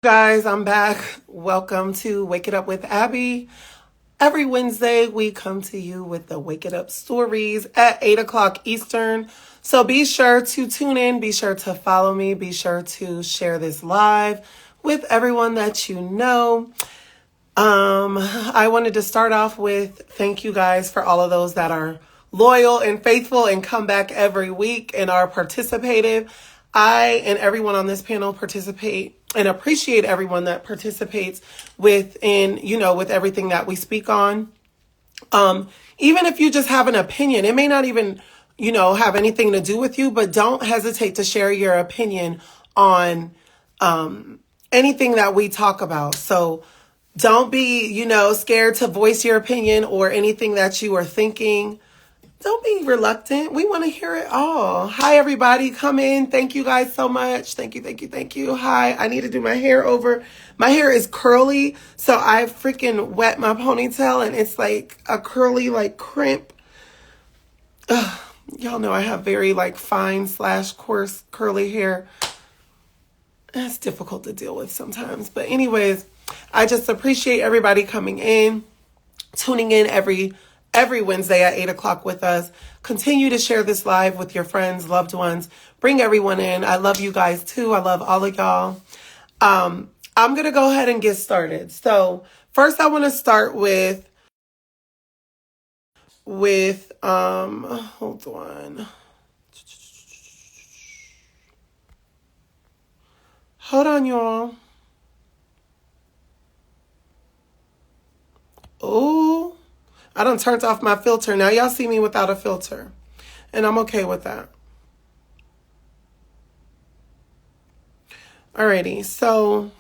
Guys, I'm back. Welcome to Wake It Up with Abby. Every Wednesday, we come to you with the Wake It Up stories at 8 o'clock Eastern. So be sure to tune in. Be sure to follow me. Be sure to share this live with everyone that you know. I wanted to start off with thank you guys for all of those that are loyal and faithful and come back every week and are participative. I and everyone on this panel participate and appreciate everyone that participates with everything that we speak on. Even if you just have an opinion, it may not even, have anything to do with you, but don't hesitate to share your opinion on anything that we talk about. So don't be, scared to voice your opinion or anything that you are thinking. Don't be reluctant. We want to hear it all. Hi, everybody. Come in. Thank you guys so much. Thank you. Hi. I need to do my hair over. My hair is curly, so I freaking wet my ponytail, and it's like a curly, crimp. Y'all know I have very, fine / coarse curly hair. It's difficult to deal with sometimes. But anyways, I just appreciate everybody coming in, tuning in every Wednesday at 8 o'clock with us. Continue to share this live with your friends, loved ones. Bring everyone in. I love you guys too. I love all of y'all. I'm going to go ahead and get started. So first I want to start with hold on. Hold on, y'all. Oh, I done turned off my filter. Now y'all see me without a filter. And I'm okay with that. Alrighty, so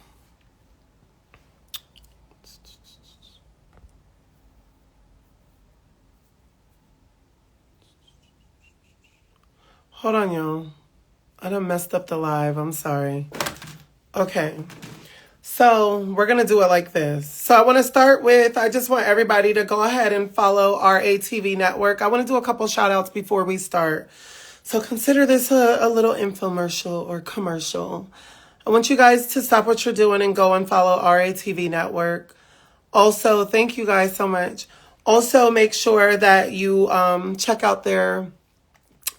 hold on, y'all. I done messed up the live. I'm sorry. Okay. So we're going to do it like this. So I want to start with, I just want everybody to go ahead and follow our ATV network. I want to do a couple shout outs before we start. So consider this a little infomercial or commercial. I want you guys to stop what you're doing and go and follow our ATV network. Also, thank you guys so much. Also, make sure that you check out they're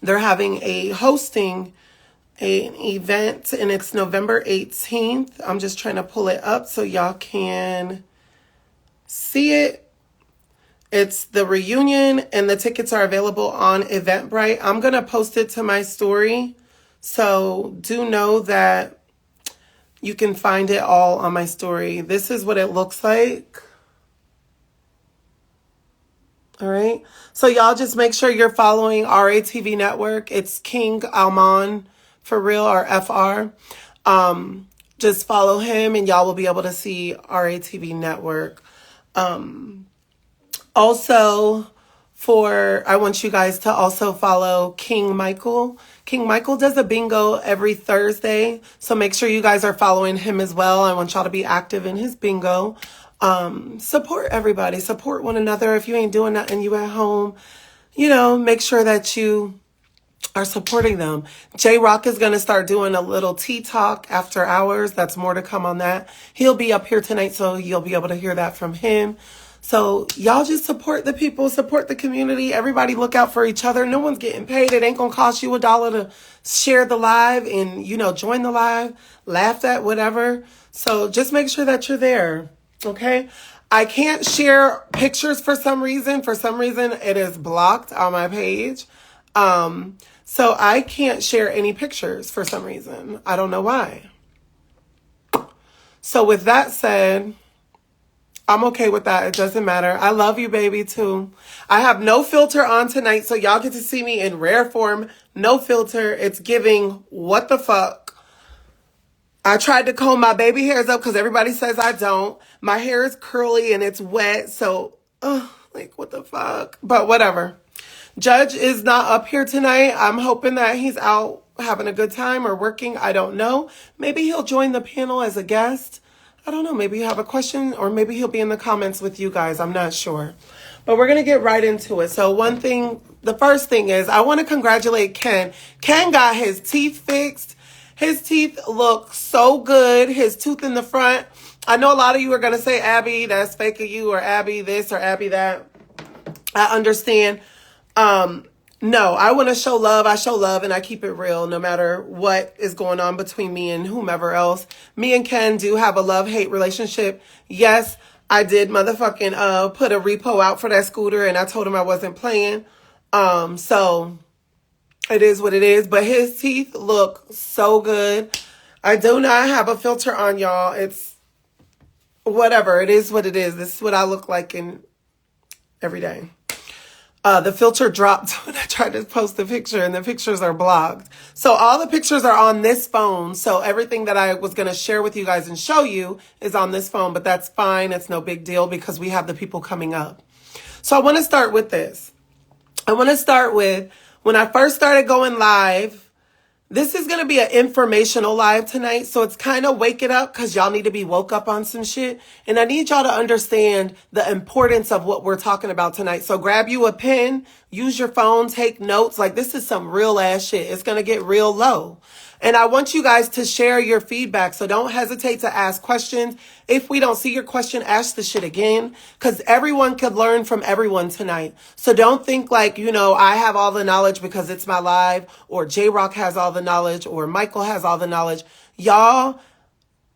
having a hosting an event, and it's November 18th. I'm just trying to pull it up so y'all can see it. It's the reunion, and the tickets are available on Eventbrite. I'm going to post it to my story, so do know that you can find it all on my story. This is what it looks like. All right. So y'all just make sure you're following our ATV network. It's King Alman for real, or FR. Just follow him and y'all will be able to see our ATV network. Also, I want you guys to also follow King Michael. King Michael does a bingo every Thursday, so make sure you guys are following him as well. I want y'all to be active in his bingo. Support everybody, support one another. If you ain't doing that and you at home, make sure that you are supporting them. Jroc is going to start doing a little tea talk after hours. That's more to come on that. He'll be up here tonight, so you'll be able to hear that from him. So y'all just support the people, support the community. Everybody look out for each other. No one's getting paid. It ain't going to cost you $1 to share the live and, join the live, laugh at whatever. So just make sure that you're there. Okay. I can't share pictures for some reason. For some reason, it is blocked on my page. So I can't share any pictures for some reason. I don't know why. So with that said, I'm okay with that. It doesn't matter. I love you, baby, too. I have no filter on tonight, so y'all get to see me in rare form. No filter. It's giving what the fuck. I tried to comb my baby hairs up because everybody says I don't. My hair is curly and it's wet, so, what the fuck? But whatever. Judge is not up here tonight. I'm hoping that he's out having a good time or working. I don't know. Maybe he'll join the panel as a guest. I don't know. Maybe you have a question, or maybe he'll be in the comments with you guys. I'm not sure. But we're going to get right into it. So the first thing is I want to congratulate Ken. Ken got his teeth fixed. His teeth look so good. His tooth in the front. I know a lot of you are going to say, Abby, that's fake of you, or Abby this, or Abby that. I understand. No, I want to show love. I show love and I keep it real no matter what is going on between me and whomever else. Me and Ken do have a love-hate relationship. Yes, I did motherfucking put a repo out for that scooter and I told him I wasn't playing. So it is what it is. But his teeth look so good. I do not have a filter on, y'all. It's whatever. It is what it is. This is what I look like in every day. The filter dropped when I tried to post the picture and the pictures are blocked. So all the pictures are on this phone. So everything that I was going to share with you guys and show you is on this phone, but that's fine. It's no big deal because we have the people coming up. So I want to start with this. I want to start with when I first started going live. This is going to be an informational live tonight. So it's kind of wake it up because y'all need to be woke up on some shit. And I need y'all to understand the importance of what we're talking about tonight. So grab you a pen, use your phone, take notes. Like this is some real ass shit. It's going to get real low. And I want you guys to share your feedback. So don't hesitate to ask questions. If we don't see your question, ask the shit again. Because everyone could learn from everyone tonight. So don't think like, I have all the knowledge because it's my live. Or Jroc has all the knowledge. Or Michael has all the knowledge. Y'all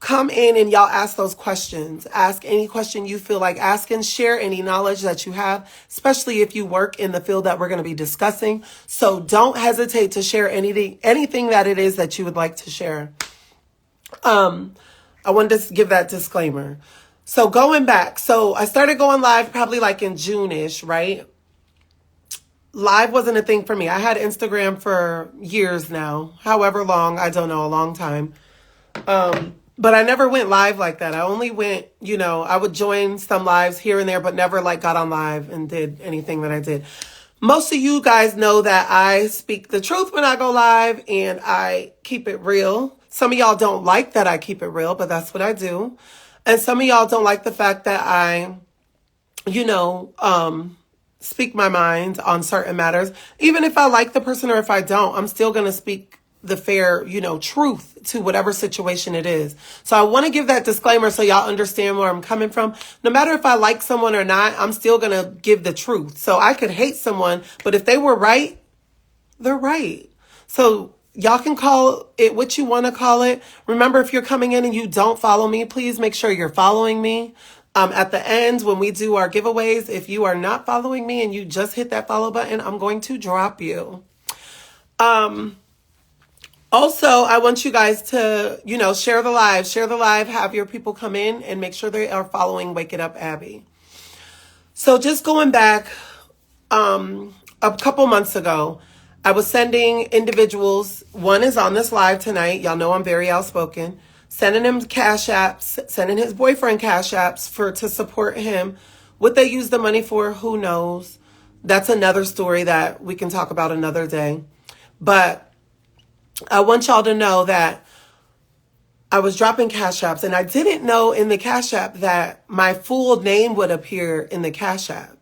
come in and y'all ask those questions. Ask any question you feel like asking. Share any knowledge that you have, especially if you work in the field that we're going to be discussing. So don't hesitate to share anything that it is that you would like to share. I wanted to give that disclaimer. So going back, so I started going live probably like in June-ish, right? Live wasn't a thing for me. I had Instagram for years now, however long, I don't know, a long time. But I never went live like that. I only went, I would join some lives here and there, but never like got on live and did anything that I did. Most of you guys know that I speak the truth when I go live and I keep it real. Some of y'all don't like that I keep it real, but that's what I do. And some of y'all don't like the fact that I, speak my mind on certain matters. Even if I like the person or if I don't, I'm still going to speak the fair, truth to whatever situation it is. So I want to give that disclaimer so y'all understand where I'm coming from. No matter if I like someone or not, I'm still going to give the truth. So I could hate someone, but if they were right, they're right. So y'all can call it what you want to call it. Remember, if you're coming in and you don't follow me, please make sure you're following me. At the end, when we do our giveaways, if you are not following me and you just hit that follow button, I'm going to drop you. Also, I want you guys to, share the live, have your people come in and make sure they are following Wake It Up Abby. So just going back, a couple months ago, I was sending individuals, one is on this live tonight. Y'all know I'm very outspoken, sending him cash apps, sending his boyfriend cash apps to support him. What they use the money for, who knows? That's another story that we can talk about another day. But I want y'all to know that I was dropping cash apps and I didn't know in the cash app that my full name would appear in the cash app.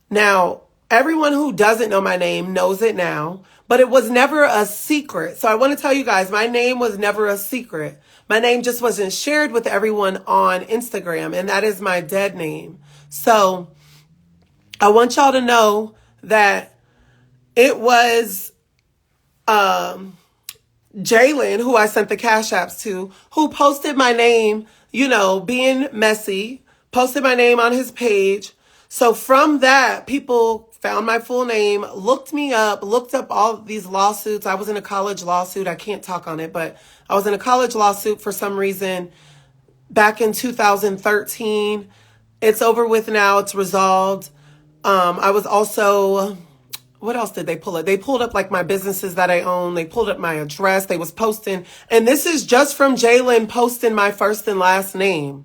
Now, everyone who doesn't know my name knows it now, but it was never a secret. So I want to tell you guys, my name was never a secret. My name just wasn't shared with everyone on Instagram, and that is my dead name. So I want y'all to know that it was Jaylen, who I sent the cash apps to, who posted my name, being messy, posted my name on his page. So from that, people found my full name, looked me up, looked up all these lawsuits. I was in a college lawsuit. I can't talk on it, but I was in a college lawsuit for some reason back in 2013. It's over with now. It's resolved. I was also... What else did they pull up? They pulled up like my businesses that I own. They pulled up my address. They was posting. And this is just from Jaylen posting my first and last name,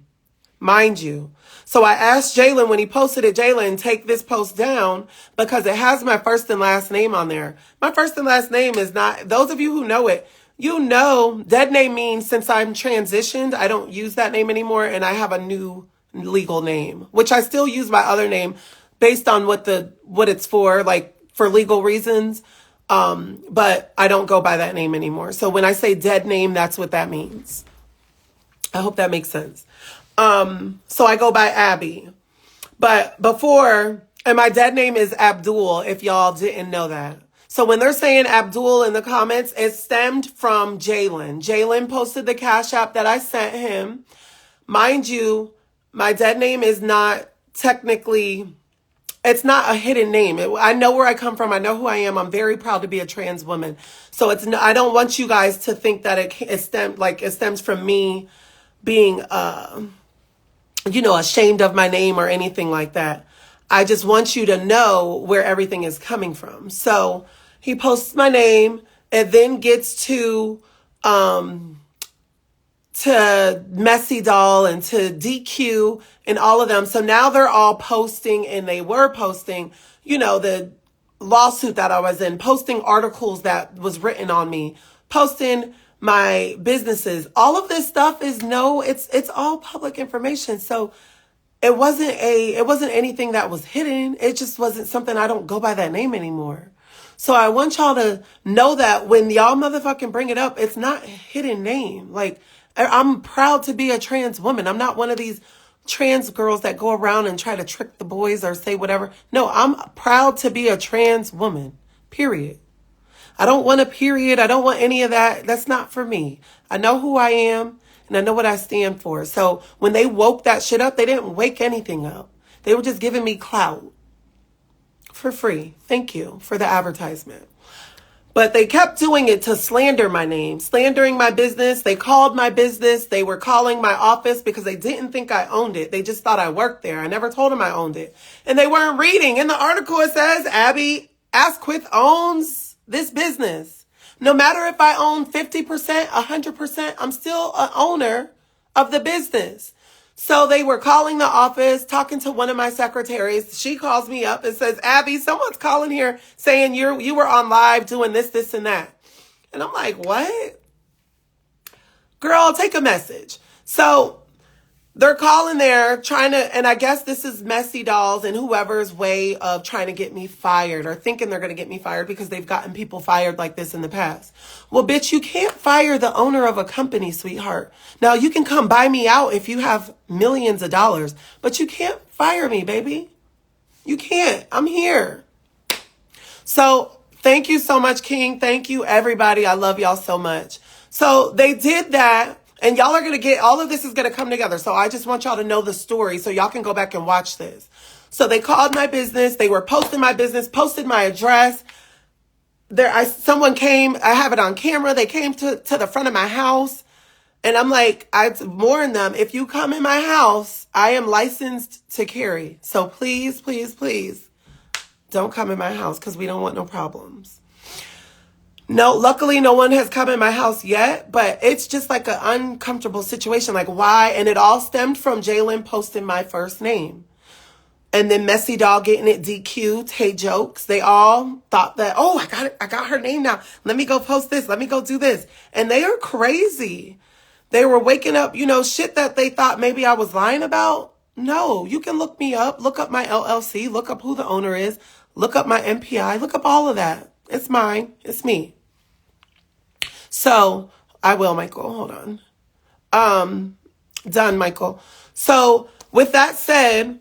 mind you. So I asked Jaylen when he posted it, Jaylen, take this post down because it has my first and last name on there. My first and last name is not, those of you who know it, dead name means since I'm transitioned, I don't use that name anymore and I have a new legal name, which I still use my other name based on what it's for, like, for legal reasons. But I don't go by that name anymore. So when I say dead name, that's what that means. I hope that makes sense. So I go by Abby. But before, and my dead name is Abdul, if y'all didn't know that. So when they're saying Abdul in the comments, it stemmed from Jaylen. Jaylen posted the Cash App that I sent him. Mind you, my dead name is not technically, it's not a hidden name. I know where I come from. I know who I am. I'm very proud to be a trans woman. So it's I don't want you guys to think that it stems from me being, ashamed of my name or anything like that. I just want you to know where everything is coming from. So he posts my name and then gets to Messy Doll and to DQ and all of them. So now they're all posting, and they were posting, the lawsuit that I was in, posting articles that was written on me, posting my businesses. All of this stuff is it's all public information. So it wasn't anything that was hidden. It just wasn't something. I don't go by that name anymore. So I want y'all to know that when y'all motherfucking bring it up, it's not a hidden name. Like, I'm proud to be a trans woman. I'm not one of these trans girls that go around and try to trick the boys or say whatever. No, I'm proud to be a trans woman, period. I don't want a period. I don't want any of that. That's not for me. I know who I am, and I know what I stand for. So when they woke that shit up, they didn't wake anything up. They were just giving me clout for free. Thank you for the advertisement. But they kept doing it to slander my name, slandering my business. They called my business. They were calling my office because they didn't think I owned it. They just thought I worked there. I never told them I owned it. And they weren't reading. In the article, it says, Abby Asquith owns this business. No matter if I own 50%, 100%, I'm still an owner of the business. So they were calling the office, talking to one of my secretaries. She calls me up and says, Abby, someone's calling here saying you were on live doing this, and that. And I'm like, what? Girl, take a message. So they're calling there trying to, and I guess this is Messy Dolls and whoever's way of trying to get me fired or thinking they're going to get me fired because they've gotten people fired like this in the past. Well, bitch, you can't fire the owner of a company, sweetheart. Now, you can come buy me out if you have millions of dollars, but you can't fire me, baby. You can't. I'm here. So thank you so much, King. Thank you, everybody. I love y'all so much. So they did that. And y'all are going to get, all of this is going to come together. So I just want y'all to know the story so y'all can go back and watch this. So they called my business. They were posting my business, posted my address. Someone came, I have it on camera. They came to the front of my house. And I'm like, I warned them, if you come in my house, I am licensed to carry. So please, please, please don't come in my house because we don't want no problems. No, luckily no one has come in my house yet, but it's just like an uncomfortable situation. Like, why? And it all stemmed from Jaylen posting my first name. And then Messy Doll getting it DQ'd, Hey Jokes. They all thought that, oh, I got her name now. Let me go post this. Let me go do this. And they are crazy. They were waking up, shit that they thought maybe I was lying about. No, you can look me up. Look up my LLC. Look up who the owner is. Look up my MPI. Look up all of that. It's mine. It's me. So I will, Michael. Hold on. Done, Michael. So with that said,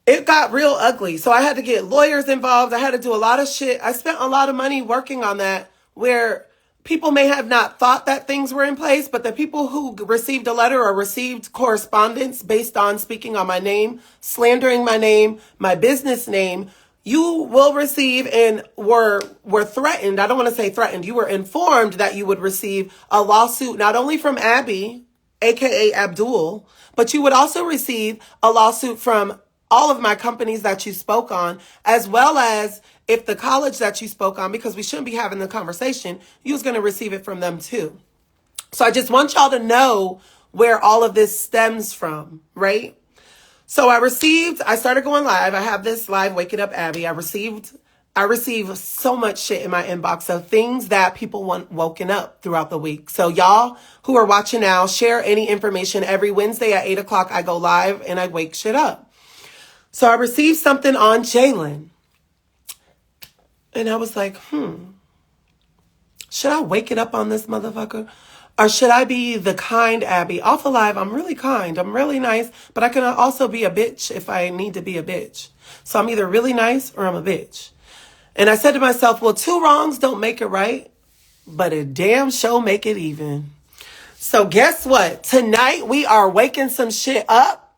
it got real ugly. So I had to get lawyers involved. I had to do a lot of shit. I spent a lot of money working on that, where people may have not thought that things were in place, but the people who received a letter or received correspondence based on speaking on my name, slandering my name, my business name, you will receive and were threatened. I don't want to say threatened. You were informed that you would receive a lawsuit, not only from Abby, aka Abdul, but you would also receive a lawsuit from all of my companies that you spoke on, as well as if the college that you spoke on, because we shouldn't be having the conversation, you was going to receive it from them too. So I just want y'all to know where all of this stems from, right? So I started going live. I have this live, Wake It Up Abby. I received so much shit in my inbox of things that people want woken up throughout the week. So y'all who are watching now, share any information. Every Wednesday at 8 o'clock, I go live and I wake shit up. So I received something on Jaylen. And I was like, should I wake it up on this motherfucker? Or should I be the kind Abby? Off Alive, I'm really kind. I'm really nice, but I can also be a bitch if I need to be a bitch. So I'm either really nice or I'm a bitch. And I said to myself, well, two wrongs don't make it right, but a damn show make it even. So guess what? Tonight we are waking some shit up,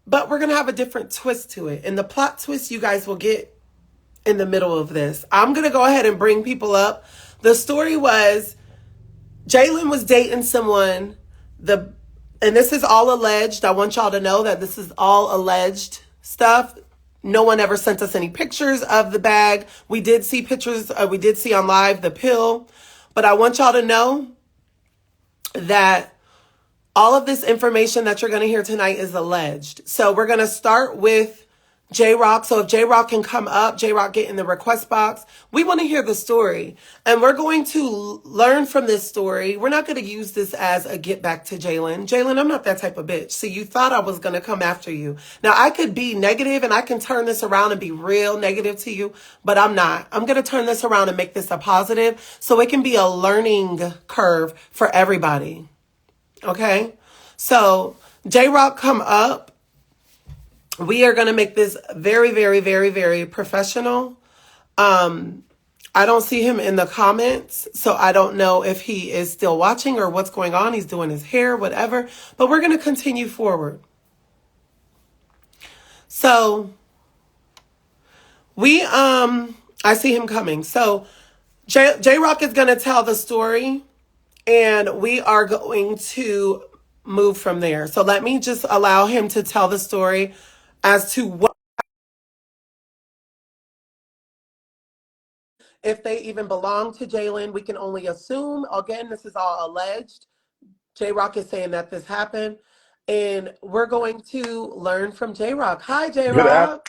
but we're going to have a different twist to it. And the plot twist you guys will get in the middle of this. I'm going to go ahead and bring people up. The story was Jaylen was dating someone. And this is all alleged. I want y'all to know that this is all alleged stuff. No one ever sent us any pictures of the bag. We did see pictures. We did see on live the pill. But I want y'all to know that all of this information that you're going to hear tonight is alleged. So we're going to start with Jroc. So if Jroc can come up, Jroc get in the request box. We want to hear the story. And we're going to learn from this story. We're not going to use this as a get back to Jaylen. Jaylen, I'm not that type of bitch. So you thought I was going to come after you. Now I could be negative and I can turn this around and be real negative to you, but I'm not. I'm going to turn this around and make this a positive so it can be a learning curve for everybody. Okay? So Jroc come up. We are going to make this very, very, very, very professional. I don't see him in the comments, so I don't know if he is still watching or what's going on. He's doing his hair, whatever. But we're going to continue forward. So I see him coming. So Jroc is going to tell the story, and we are going to move from there. So let me just allow him to tell the story as to what, if they even belong to Jaylen. We can only assume. Again, this is all alleged. Jroc is saying that this happened, and we're going to learn from Jroc. Hi, Good Jroc.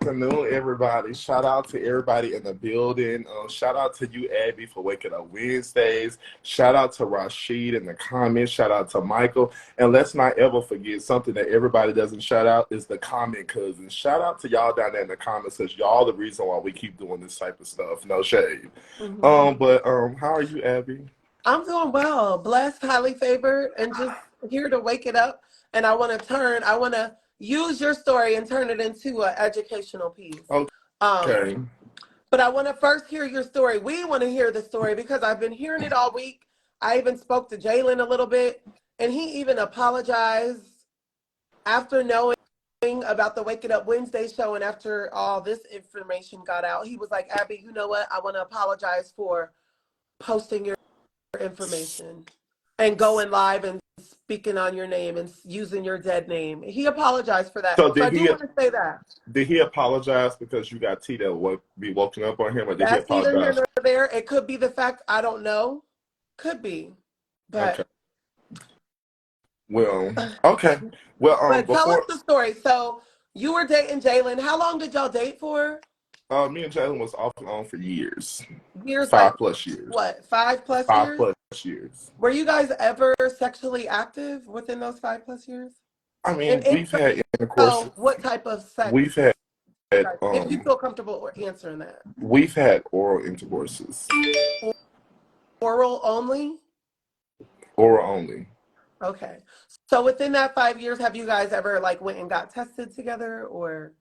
afternoon, everybody. Shout out to everybody in the building. Shout out to you, Abby, for waking up Wednesdays. Shout out to Rashid in the comments. Shout out to Michael. And let's not ever forget something that everybody doesn't shout out is the comment cousins. Shout out to y'all down there in the comments because y'all the reason why we keep doing this type of stuff. No shade. But how are you, Abby? I'm doing well, blessed, highly favored, and just here to wake it up. And I want to use your story and turn it into an educational piece. Okay. But I want to first hear your story. We want to hear the story because I've been hearing it all week. I even spoke to Jaylen a little bit, and he even apologized after knowing about the Wake It Up Wednesday show, and after all this information got out. He was like, Abby, you know what? I want to apologize for posting your information and going live and speaking on your name and using your dead name. He apologized for that. So So I do want to say that. did he apologize because you got tea that would be woken up on him, or did he That's neither here apologize? nor there. It could be the fact, I don't know. Could be. But Okay. Well, okay. Well, but tell us before the story. So you were dating Jaylen. How long did y'all date for? me and Jaylen was off and on for years, Years, like 5+ years, what? 5+ five years? plus years. Were you guys ever sexually active within those 5+ years? I And mean, if we've had intercourse. so, what type of sex? We've had If you feel comfortable answering that. we've had oral intercourses, Oral only? oral only. Okay. So within that 5 years, have you guys ever like went and got tested together or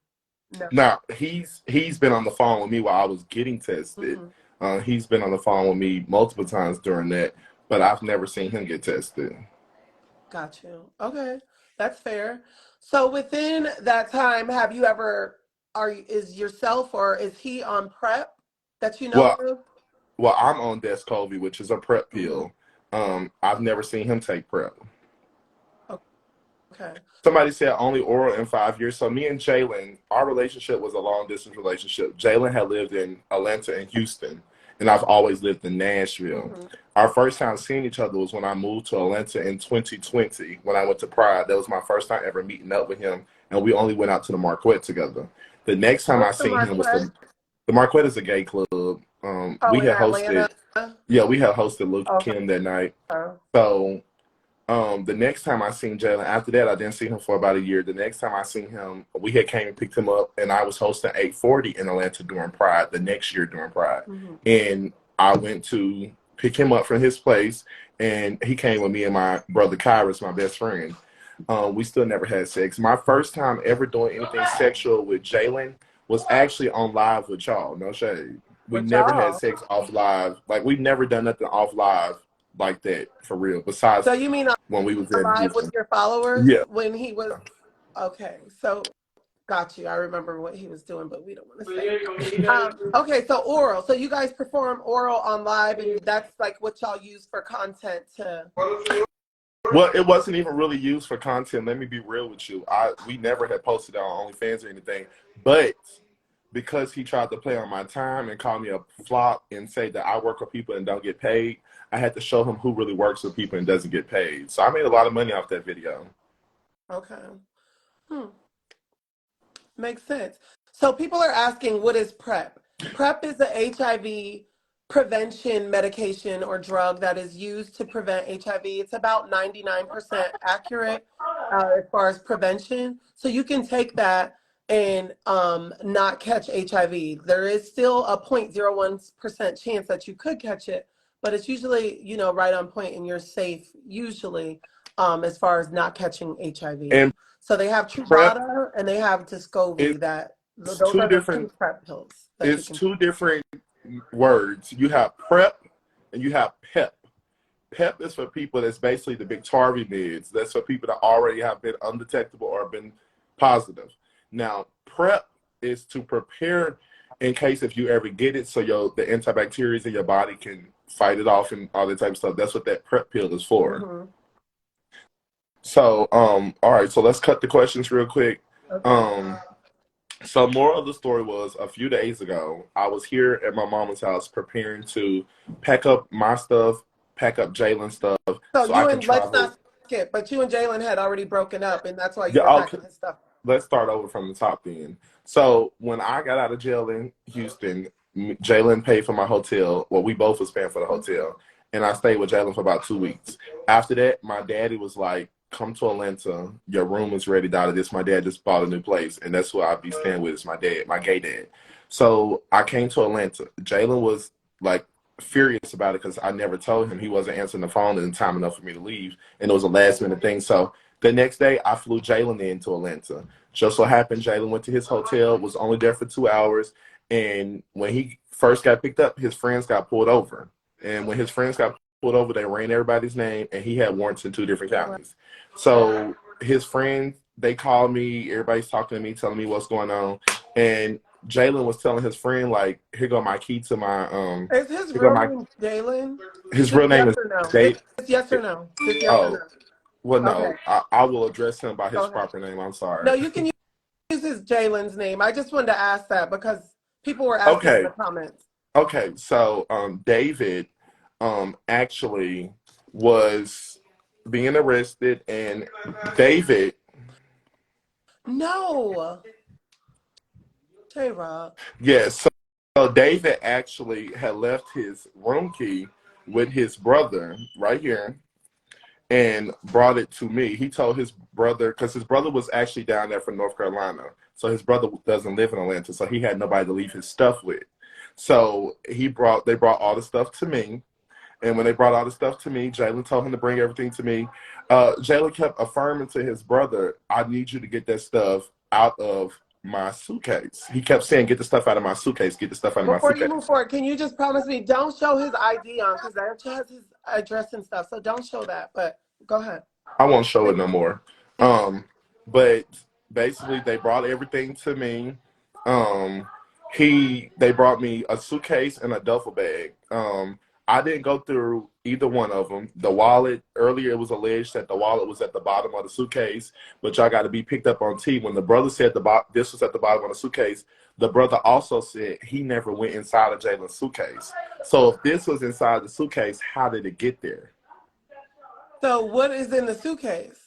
no? Now he's been on the phone with me while I was getting tested. He's been on the phone with me multiple times during that, but I've never seen him get tested. Got you. Okay. That's fair. So within that time, have you ever, is yourself or is he on PrEP that you know Well, of? I'm on Descovy, which is a PrEP pill. I've never seen him take PrEP. Okay. Somebody said only oral in 5 years. So me and Jaylen, our relationship was a long distance relationship. Jaylen had lived in Atlanta and Houston, and I've always lived in Nashville. Our first time seeing each other was when I moved to Atlanta in 2020 when I went to Pride. That was my first time ever meeting up with him, and we only went out to the Marquette together. The next time I What's the seen him was Marquette? the Marquette is a gay club. Oh, We in had Atlanta? hosted, yeah, we had hosted Luke Okay. Kim that night. So The next time I seen Jaylen, after that, I didn't see him for about a year. The next time I seen him, we had came and picked him up, and I was hosting 840 in Atlanta during Pride, the next year during Pride. And I went to pick him up from his place, and he came with me and my brother Kyrus, my best friend. We still never had sex. My first time ever doing anything sexual with Jaylen was actually on live with y'all. No shade. We With never had y'all. sex off live. Like, we've never done nothing off live like that for real. Besides So you mean when we was in live with Houston. your followers Yeah. when he was okay? So got you. I remember what he was doing, but we don't want to say. Okay, so oral. So you guys perform oral on live, and that's like what y'all use for content to. Well, it wasn't even really used for content. Let me be real with you. We never had posted it on OnlyFans or anything, but because he tried to play on my time and call me a flop and say that I work with people and don't get paid, I had to show him who really works with people and doesn't get paid. So I made a lot of money off that video. Okay. Makes sense. So people are asking, what is PrEP? PrEP is a HIV prevention medication or drug that is used to prevent HIV. It's about 99% accurate as far as prevention. So you can take that and not catch HIV. There is still a 0.01% chance that you could catch it, but it's usually, right on point and you're safe usually as far as not catching HIV. And So they have PrEP Truvada and they have Descovy. is Those two are the different. two PrEP pills that you It's can two take. different words. You have PrEP and you have PEP. PEP is for people that's basically the Biktarvy meds. That's for people that already have been undetectable or been positive. Now, PrEP is to prepare in case if you ever get it, so the antibacterials in your body can fight it off and all that type of stuff. That's what that PrEP pill is for. So, all right, so let's cut the questions real quick. Okay. So moral of the story was a few days ago, I was here at my mama's house preparing to pack up my stuff, pack up Jaylen's stuff So so I you can and let's travel. not skip, but you and Jaylen had already broken up, and that's why you Yeah, were okay, packing his stuff. let's start over from the top then. So when I got out of jail in Houston, Jaylen paid for my hotel. Well, we both was paying for the hotel. And I stayed with Jaylen for about 2 weeks. After that, my daddy was like, come to Atlanta. Your room is ready, daughter. This my dad just bought a new place. And that's who I'll be staying with is my dad, my gay dad. So I came to Atlanta. Jaylen was like furious about it because I never told him he wasn't answering the phone in time enough for me to leave. And it was a last minute thing. So the next day, I flew Jaylen into Atlanta. Just so happened, Jaylen went to his hotel, was only there for 2 hours. And when he first got picked up, his friends got pulled over. And when his friends got pulled over, they ran everybody's name, and he had warrants in 2 different counties. So his friends, they called me. Everybody's talking to me, telling me what's going on. And Jaylen was telling his friend, like, here go my key to my Is his here go real my name Jaylen? his Just real name yes is or no? Jay. It's yes or no. Just yes or Oh, no. well, Okay, no, I will address him by go his ahead. proper name. I'm No, sorry. you can use his Jaylen's name. I just wanted to ask that because people were asking in Okay, the comments. okay. So David actually was being arrested, and David, No, Jroc. yes. So David actually had left his room key with his brother right here and brought it to me. He told his brother, because his brother was actually down there from North Carolina. So his brother doesn't live in Atlanta, so he had nobody to leave his stuff with. So they brought all the stuff to me. And when they brought all the stuff to me, Jaylen told him to bring everything to me. Jaylen kept affirming to his brother, I need you to get that stuff out of my suitcase. He kept saying, get the stuff out of my suitcase, get the stuff out of my Before you move suitcase. forward, can you just promise me don't show his ID on because that has his address and stuff. So don't show that. But go ahead. I won't show it Thank no more. But basically, they brought everything to me. Um, they brought me a suitcase and a duffel bag. I didn't go through either one of them. The wallet earlier, it was alleged that the wallet was at the bottom of the suitcase, but y'all got to be picked up on T. When the brother said this was at the bottom of the suitcase, the brother also said he never went inside of Jaylen's suitcase. So if this was inside the suitcase, how did it get there? So what is in the suitcase?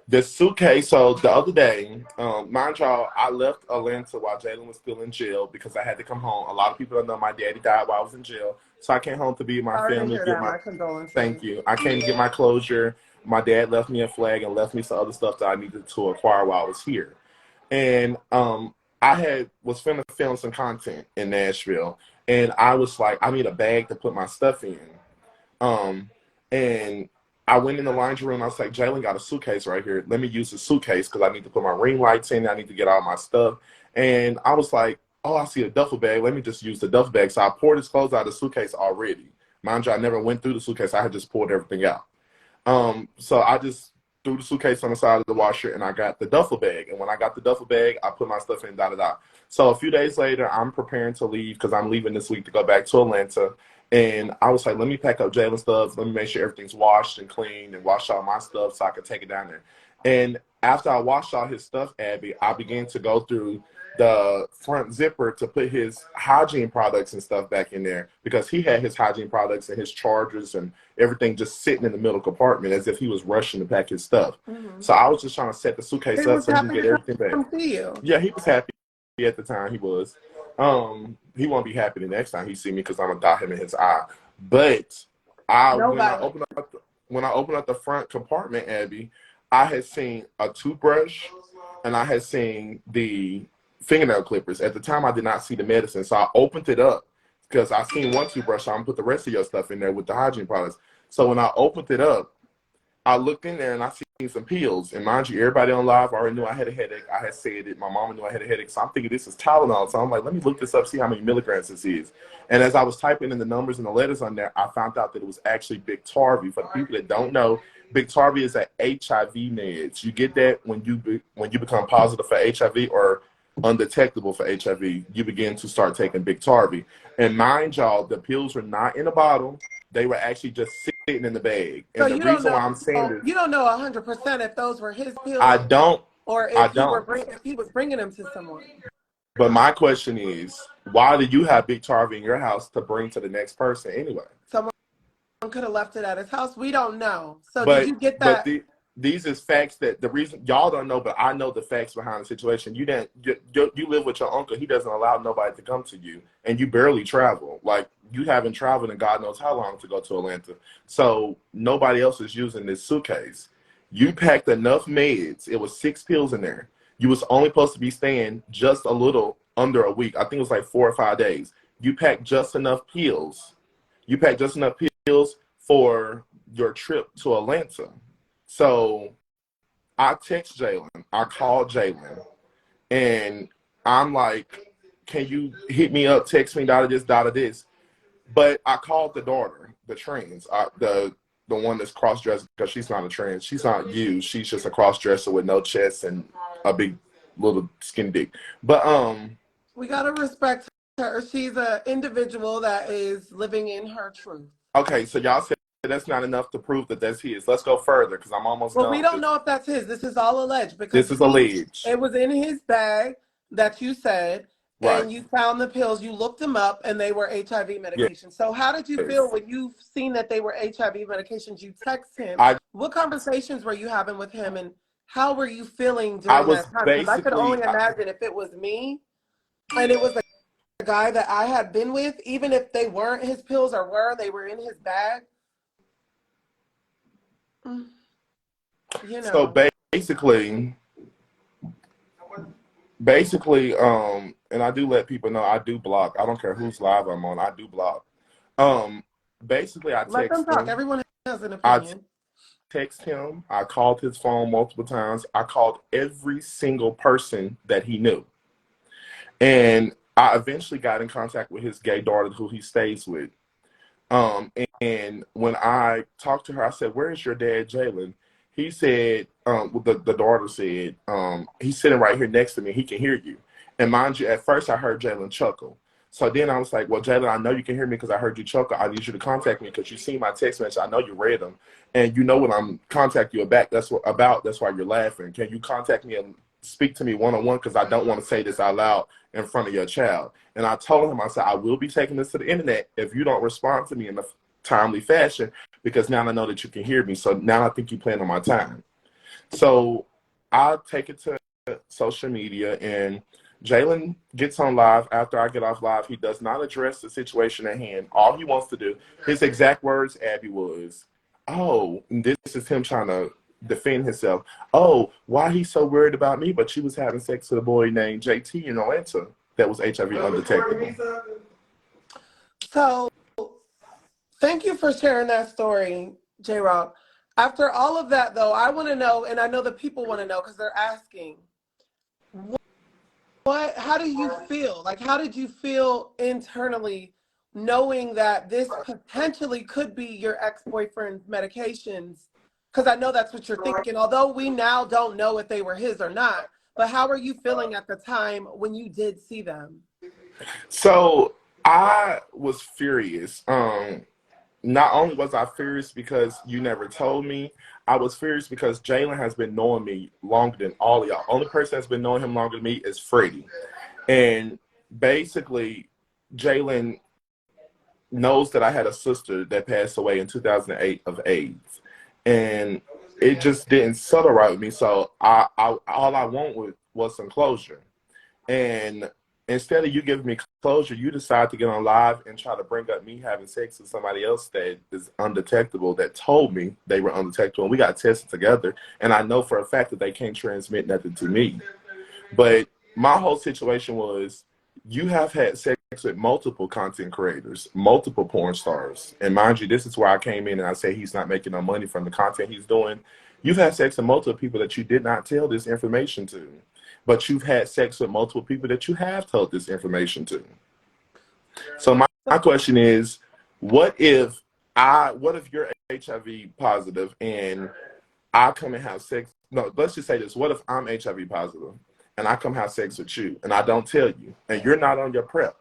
The suitcase. So the other day, mind y'all, I left Atlanta while Jaylen was still in jail because I had to come home. A lot of people don't know my daddy died while I was in jail, so I came home to be with my Sorry to family, hear get that. my My condolences. thank you. I came to get my closure. my dad left me a flag and left me some other stuff that I needed to acquire while I was here. And was finna film some content in Nashville, and I was like, I need a bag to put my stuff in. Um, and I went in the laundry room. I was like, Jaylen got a suitcase right here. Let me use the suitcase because I need to put my ring lights in. I need to get all my stuff. And I was like, oh, I see a duffel bag. Let me just use the duffel bag. So I poured his clothes out of the suitcase already. Mind you, I never went through the suitcase. I had just pulled everything out. So I just threw the suitcase on the side of the washer and I got the duffel bag. And when I got the duffel bag, I put my stuff in, da-da-da. So a few days later, I'm preparing to leave because I'm leaving this week to go back to Atlanta. And I was like, let me pack up Jaylen's stuff. Let me make sure everything's washed and clean and wash all my stuff so I can take it down there. And after I washed all his stuff, Abby, I began to go through the front zipper to put his hygiene products and stuff back in there because he had his hygiene products and his chargers and everything just sitting in the middle compartment as if he was rushing to pack his stuff. Mm-hmm. So I was just trying to set the suitcase up so he could get everything back. Yeah, he was happy at the time. He was. He won't be happy the next time he see me because I'm gonna dot him in his eye. But when I opened up the front compartment, Abby, I had seen a toothbrush and I had seen the fingernail clippers. At the time, I did not see the medicine, so I opened it up because I seen one toothbrush. So I'm gonna put the rest of your stuff in there with the hygiene products. So when I opened it up, I looked in there and I seen some pills. And mind you, everybody on live already knew I had a headache. I had said it. My mama knew I had a headache. So I'm thinking this is Tylenol. So I'm like, let me look this up, see how many milligrams this is. And as I was typing in the numbers and the letters on there, I found out that it was actually Biktarvy. For the people that don't know, Biktarvy is an HIV meds. You get that when you become positive for HIV or undetectable for HIV, you begin to start taking Biktarvy. And mind y'all, the pills were not in a bottle. They were actually just sitting in the bag. And so the reason why I'm saying this, you don't know 100% if those were his pills. I don't. Or if he was bringing them to someone. But my question is, why do you have Biktarvy in your house to bring to the next person anyway? Someone could have left it at his house. We don't know. So did you get that? But these is facts that the reason y'all don't know, but I know the facts behind the situation. You live with your uncle. He doesn't allow nobody to come to you, and you barely travel. Like you haven't traveled in God knows how long to go to Atlanta. So nobody else is using this suitcase. You packed enough meds. It was 6 pills in there. You was only supposed to be staying just a little under a week. I think it was like 4 or 5 days. You packed just enough pills. You packed just enough pills for your trip to Atlanta. So I text Jaylen. I called Jaylen. And I'm like, can you hit me up, text me, dot of this. But I called the daughter, the trans, the one that's cross-dressed, because she's not a trans. She's not you. She's just a cross-dresser with no chest and a big little skin dick. But we gotta respect her. She's an individual that is living in her truth. Okay, so y'all said that's not enough to prove that that's his. Let's go further because I'm almost done. Well, we don't know if that's his. This is all alleged because this is alleged. It was in his bag that you said. Right. And you found the pills, you looked them up, and they were HIV medications. Yeah. So how did you feel when you've seen that they were HIV medications? You text him. What conversations were you having with him, and how were you feeling during that time? Because I could only imagine if it was me, and it was the guy that I had been with, even if they weren't his pills or they were in his bag. You know. So basically, and I do let people know I do block. I don't care whose live I'm on. I do block. Basically, I text let them talk. him. Everyone has an opinion. I text him. I called his phone multiple times. I called every single person that he knew. And I eventually got in contact with his gay daughter who he stays with. And when I talked to her, I said, "Where is your dad, Jaylen?" He said, the daughter said, he's sitting right here next to me. He can hear you. And mind you, at first I heard Jaylen chuckle. So then I was like, well, Jaylen, I know you can hear me because I heard you chuckle. I need you to contact me because you see my text message. I know you read them. And you know when I'm contact you back, that's why you're laughing. Can you contact me and speak to me one-on-one because I don't want to say this out loud in front of your child. And I told him, I said, I will be taking this to the internet if you don't respond to me in a timely fashion because now I know that you can hear me. So now I think you're playing on my time. So I'll take it to social media and Jaylen gets on live. After I get off live, he does not address the situation at hand. All he wants to do, his exact words, Abby, was, oh, this is him trying to defend himself. Oh, why he's so worried about me? But she was having sex with a boy named JT in Atlanta that was HIV undetectable. So thank you for sharing that story, Jroc. After all of that, though, I want to know, and I know the people want to know because they're asking, how do you feel? Like, how did you feel internally knowing that this potentially could be your ex-boyfriend's medications? Because I know that's what you're thinking, although we now don't know if they were his or not. But how are you feeling at the time when you did see them? So I was furious. Not only was I furious because you never told me, I was furious because Jaylen has been knowing me longer than all of y'all. Only person that's been knowing him longer than me is Freddie. And basically, Jaylen knows that I had a sister that passed away in 2008 of AIDS. And it just didn't settle right with me. So all I want was some closure. And instead of you giving me closure, you decide to get on live and try to bring up me having sex with somebody else that is undetectable, that told me they were undetectable. And we got tested together. And I know for a fact that they can't transmit nothing to me. But my whole situation was, you have had sex with multiple content creators, multiple porn stars. And mind you, this is where I came in and I say he's not making no money from the content he's doing. You've had sex with multiple people that you did not tell this information to. But you've had sex with multiple people that you have told this information to. So my question is, what if you're HIV positive and I come and have sex? No, let's just say this. What if I'm HIV positive and I come have sex with you and I don't tell you and you're not on your prep?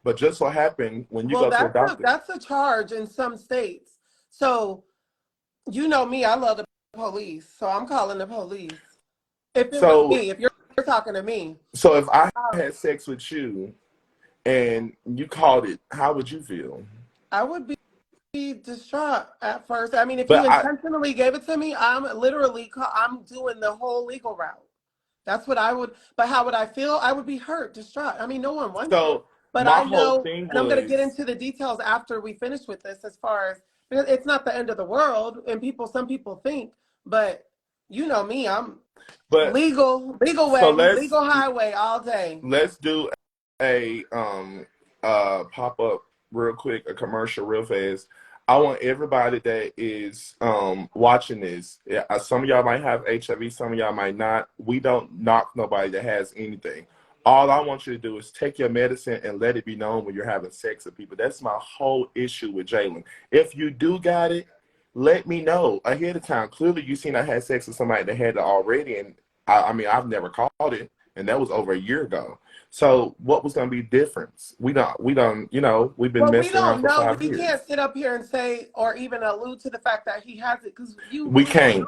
But just so happened when you go to a doctor. That's a charge in some states. So you know me, I love the police. So I'm calling the police. If it was me, if you're talking to me. So if I had sex with you and you called it, how would you feel? I would be distraught at first. I mean, if you intentionally gave it to me, I'm doing the whole legal route. That's what I would. But how would I feel? I would be hurt, distraught. I mean, no one wants it. But I know, and I'm going to get into the details after we finish with this, as far as, because it's not the end of the world, and some people think, but you know me, I'm legal way, legal highway all day. Let's do a pop up real quick, a commercial real fast. I want everybody that is watching this. Some of y'all might have HIV, some of y'all might not. We don't knock nobody that has anything. All I want you to do is take your medicine and let it be known when you're having sex with people. That's my whole issue with Jaylen. If you do got it, let me know ahead of time. Clearly, you seen I had sex with somebody that had it already, and I mean, I've never caught it, and that was over a year ago. So what was going to be the difference? We don't, you know, we've been messing around for 5 years. We can't sit up here and say, or even allude to the fact that he has it, because we can't.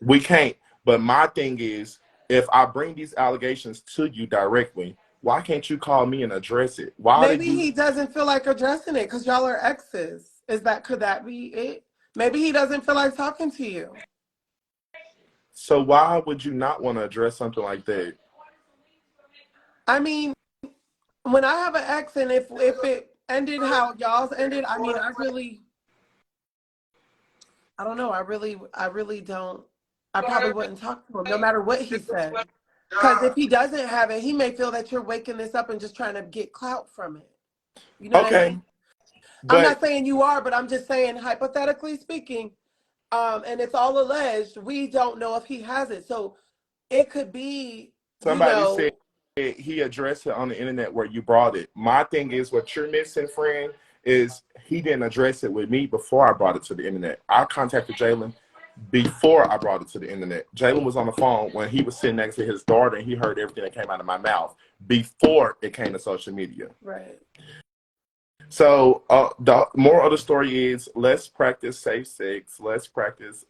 We can't. But my thing is, if I bring these allegations to you directly, why can't you call me and address it? Maybe he doesn't feel like addressing it because y'all are exes. Could that be it? Maybe he doesn't feel like talking to you. So why would you not want to address something like that? I mean, when I have an ex, and if it ended how y'all's ended, I mean, I don't know. I really don't. I probably wouldn't talk to him, no matter what he said. Because if he doesn't have it, he may feel that you're waking this up and just trying to get clout from it. You know what I mean? I'm not saying you are, but I'm just saying, hypothetically speaking, and it's all alleged, we don't know if he has it. So it could be, somebody said he addressed it on the internet where you brought it. My thing is, what you're missing, friend, is he didn't address it with me before I brought it to the internet. I contacted Jaylen before I brought it to the internet. Jaylen was on the phone when he was sitting next to his daughter, and he heard everything that came out of my mouth before it came to social media. Right. So the moral of the story is, let's practice safe sex. Let's practice.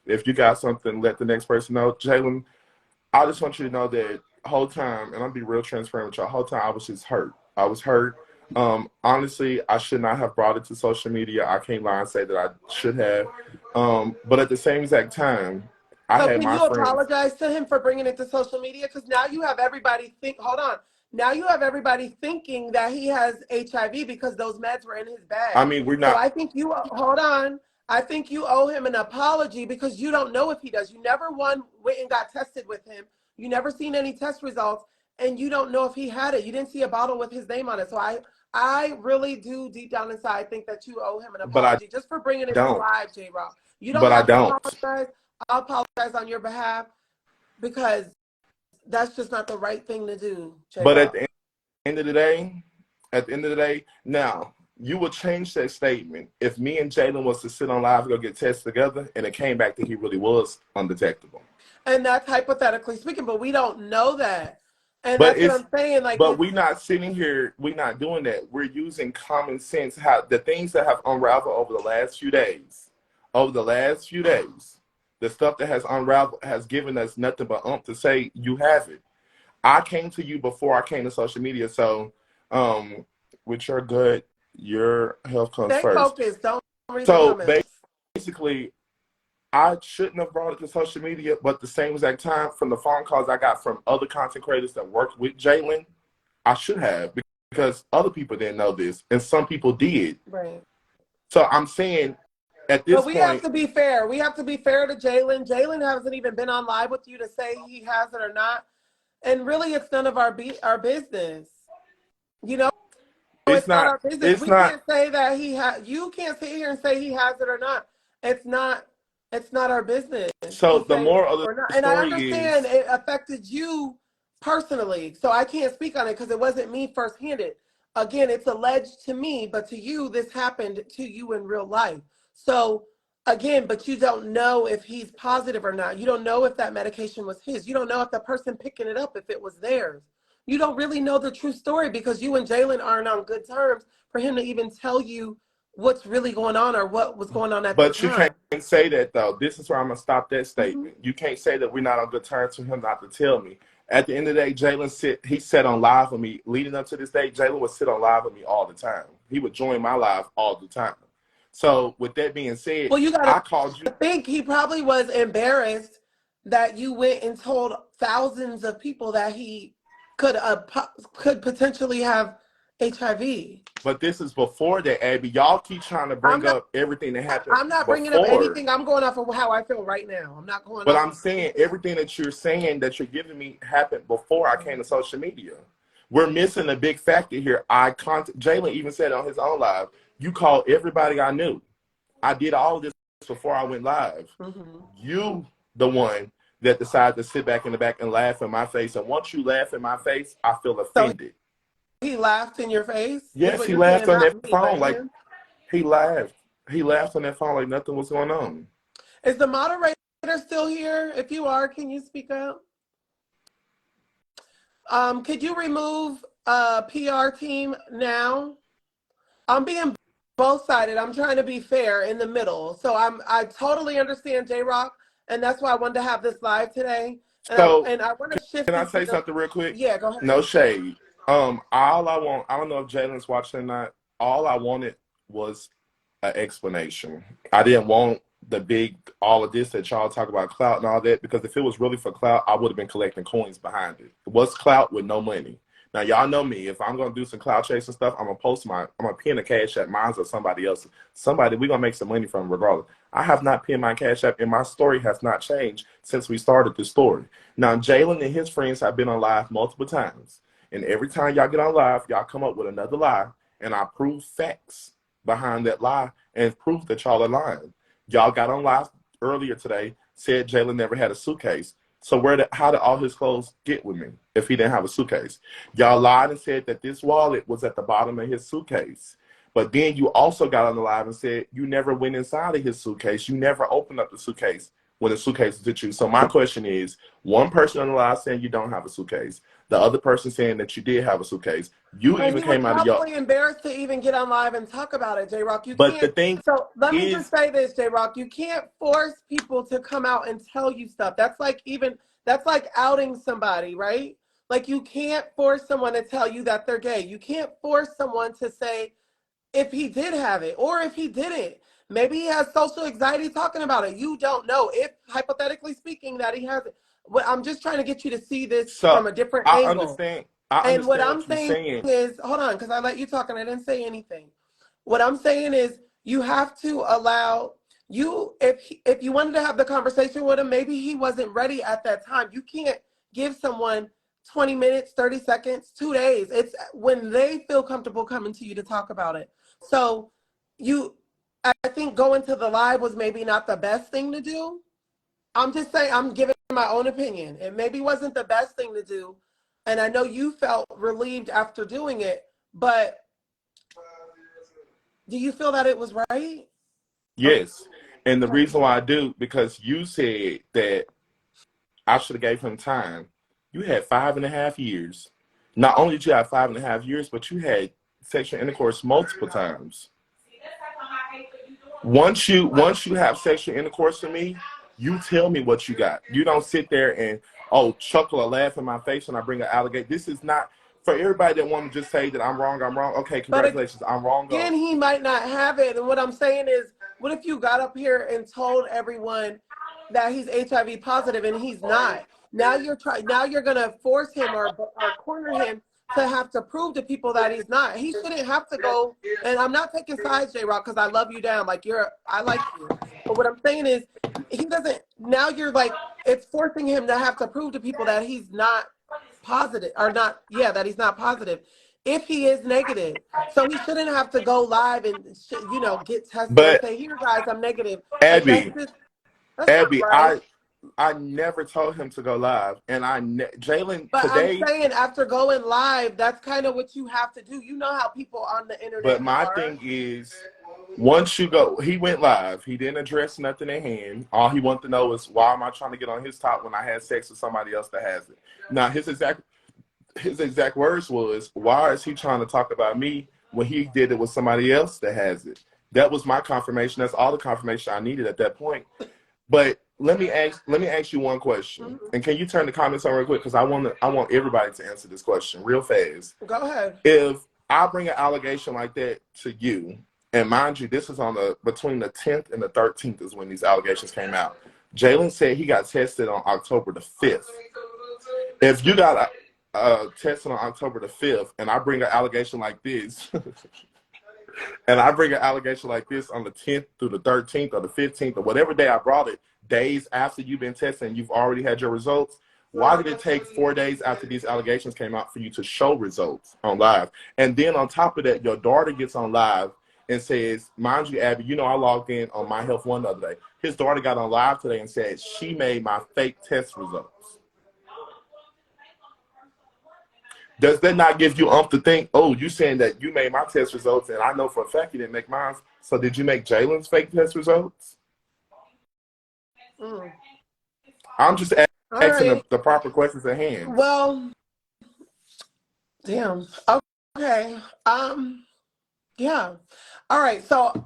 If you got something, let the next person know. Jaylen, I just want you to know that whole time, and I'll be real transparent with y'all, whole time I was just hurt. I was hurt. Honestly, I should not have brought it to social media. I can't lie and say that I should have. But at the same exact time, can you apologize to him for bringing it to social media? Because now you have everybody Now you have everybody thinking that he has HIV because those meds were in his bag. I mean, we're not. So I think hold on. I think you owe him an apology because you don't know if he does. You never went and got tested with him. You never seen any test results, and you don't know if he had it. You didn't see a bottle with his name on it. So I really do deep down inside think that you owe him an But I apology just for bringing it to don't. live, Jroc. You don't But I have to don't. apologize. I'll apologize on your behalf because that's just not the right thing to do, But Jroc. end of the day, at the end of the day, now you would change that statement if me and Jaylen was to sit on live and go get tested together, and it came back that he really was undetectable. And that's hypothetically speaking, but we don't know that. And But that's what it's I'm saying. Like but it's we're not sitting here. We're not doing that. We're using common sense. How the things that have unraveled over the last few days, the stuff that has unraveled has given us nothing but to say you have it. I came to you before I came to social media, so with your health comes stay first. focused. Don't read the So comments. basically, I shouldn't have brought it to social media, but the same exact time from the phone calls I got from other content creators that worked with Jaylen, I should have because other people didn't know this and some people did. Right. So I'm saying at this But we have point, to be fair. We have to be fair to Jaylen. Jaylen hasn't even been on live with you to say he has it or not. And really, it's none of our business. You know, it's it's not not our business. it's We not can't say that he has. You can't sit here and say he has it or not. It's not. It's not our business so to the say moral of or not. the And I story understand is it affected you personally, so I can't speak on it because it wasn't me first-handed. Again, it's alleged to me, but to you, this happened to you in real life. So again, but you don't know if he's positive or not. You don't know if that medication was his. You don't know if the person picking it up, if it was theirs. You don't really know the true story because you and Jaylen aren't on good terms for him to even tell you what's really going on or what was going on at the but you can't time. say that though. This is where I'm gonna stop that Mm-hmm. statement. You can't say that we're not on good terms for him not to tell me. At the end of the day, he sat on live with me leading up to this day. Jaylen would sit on live with me all the time. He would join my live all the time. So with that being said, Well, you got I called to you, think he probably was embarrassed that you went and told thousands of people that he could potentially have HIV. but this is before that, Abby. Y'all keep trying to I'm bring not. up everything that happened I'm not bringing up before. anything. I'm going off of how I feel right now. I'm not going But off I'm saying everything that you're saying that you're giving me happened before I came to social media. We're missing a big factor here. Jaylen even said on his own live, you called everybody I knew. I did all of this before I went live. Mm-hmm. You, the one that decided to sit back in the back and laugh in my face. And once you laugh in my face, I feel So offended. he laughed in your face, is Yes, what he you're laughed saying, on not that me, but phone like him. he laughed. He laughed on that phone like nothing was going on. Is the moderator still here? If you are, can you speak up? Could you remove PR team now? I'm being both-sided. I'm trying to be fair in the middle. So I totally understand Jroc, and that's why I wanted to have this live today. So And I want to shift can I it to say something real quick? yeah, go ahead. No shade. All I want, I don't know if Jaylen's watching or not. All I wanted was an explanation. I didn't want the big all of this that y'all talk about clout and all that because if it was really for clout, I would have been collecting coins behind it. It was clout with no money. Now y'all know me. If I'm gonna do some clout chasing stuff, I'm gonna pin a cash app, mine or somebody else. Somebody we're gonna make some money from regardless. I have not pinned my cash app, and my story has not changed since we started the story. Now Jaylen and his friends have been on live multiple times, and every time y'all get on live, y'all come up with another lie, and I prove facts behind that lie and prove that y'all are lying. Y'all got on live earlier today, said Jaylen never had a suitcase. So how did all his clothes get with me if he didn't have a suitcase? Y'all lied and said that this wallet was at the bottom of his suitcase. But then you also got on the live and said you never went inside of his suitcase. You never opened up the suitcase when the suitcase was at you. So my question is, one person on the live saying you don't have a suitcase, the other person saying that you did have a suitcase. You And even he was came out of your. probably embarrassed to even get on live and talk about it, Jroc. You But the can't. thing So let me just is, say this, Jroc. You can't force people to come out and tell you stuff. That's like outing somebody, right? Like you can't force someone to tell you that they're gay. You can't force someone to say if he did have it or if he didn't. Maybe he has social anxiety talking about it. You don't know if, hypothetically speaking, that he has it. But I'm just trying to get you to see this so from a different I angle. understand. I And what understand I'm what you're saying saying. is, hold on, because I let you talk and I didn't say anything. What I'm saying is, you have to allow, if you wanted to have the conversation with him, maybe he wasn't ready at that time. You can't give someone 20 minutes, 30 seconds, 2 days. It's when they feel comfortable coming to you to talk about it. So I think going to the live was maybe not the best thing to do. I'm just saying, I'm giving my own opinion. It maybe wasn't the best thing to do. And I know you felt relieved after doing it, but do you feel that it was right? Yes. And the reason why I do, because you said that I should have gave him time. You had 5.5 years. Not only did you have 5.5 years, but you had sexual intercourse multiple times. Once you have sexual intercourse with me, you tell me what you got. You don't sit there and chuckle or laugh in my face when I bring an allegation. This is not for everybody that want to just say that I'm wrong. I'm wrong. Okay, congratulations. I'm wrong. Again, he might not have it. And what I'm saying is, what if you got up here and told everyone that he's HIV positive and he's not? Now you're gonna force him or corner him to have to prove to people that he's not. He shouldn't have to go. And I'm not taking sides, Jroc, because I love you down. Like I like you. But what I'm saying is, he doesn't. Now you're like, it's forcing him to have to prove to people that he's not positive or not. Yeah, that he's not positive. If he is negative, so he shouldn't have to go live and get tested and But say, "Here, guys, I'm negative." Like Abby, that's not right. I never told him to go live, and Jaylen But I'm today. saying after going live, that's kind of what you have to do. You know how people on the But internet my are. thing is, once you go, he went live. He didn't address nothing at hand. All he wanted to know is, why am I trying to get on his top when I had sex with somebody else that has it? Now his exact words was, why is he trying to talk about me when he did it with somebody else that has it? That was my confirmation. That's all the confirmation I needed at that point. But let me ask you one question. Mm-hmm. And can you turn the comments on real quick? Because I want everybody to answer this question real fast. Go ahead. If I bring an allegation like that to you, and mind you, this is between the 10th and the 13th is when these allegations came out. Jaylen said he got tested on October the 5th. If you got tested on October the 5th, and I bring an allegation like this, and I bring an allegation like this on the 10th through the 13th or the 15th or whatever day I brought it, days after you've been tested and you've already had your results, why did it take 4 days after these allegations came out for you to show results on live? And then on top of that, your daughter gets on live and says, mind you, Abby, I logged in on My Health One the other day. His daughter got on live today and said she made my fake test results. Does that not give you to think, you saying that you made my test results and I know for a fact you didn't make mine, so did you make Jaylen's fake test results? I'm just asking the proper questions at hand. Well, damn. Okay. Yeah. All right. So,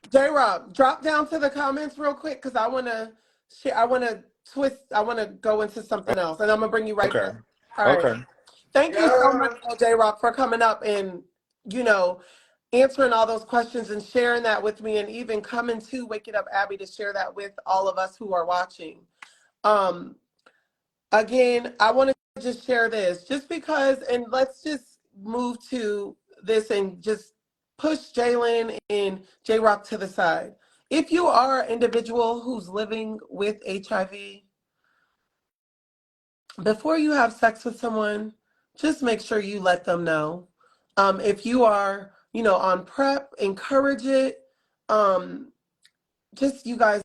Jroc, drop down to the comments real quick because I want to share. I want to go into something else, and I'm gonna bring you right back. All right. Okay. Thank you so much, Jroc, for coming up and answering all those questions and sharing that with me, and even coming to Wake It Up Abby to share that with all of us who are watching. Again, I want to just share this just because, and let's just move to this and just push Jaylen and Jroc to the side. If you are an individual who's living with HIV, before you have sex with someone, just make sure you let them know. If you are, on PrEP, encourage it. Just you guys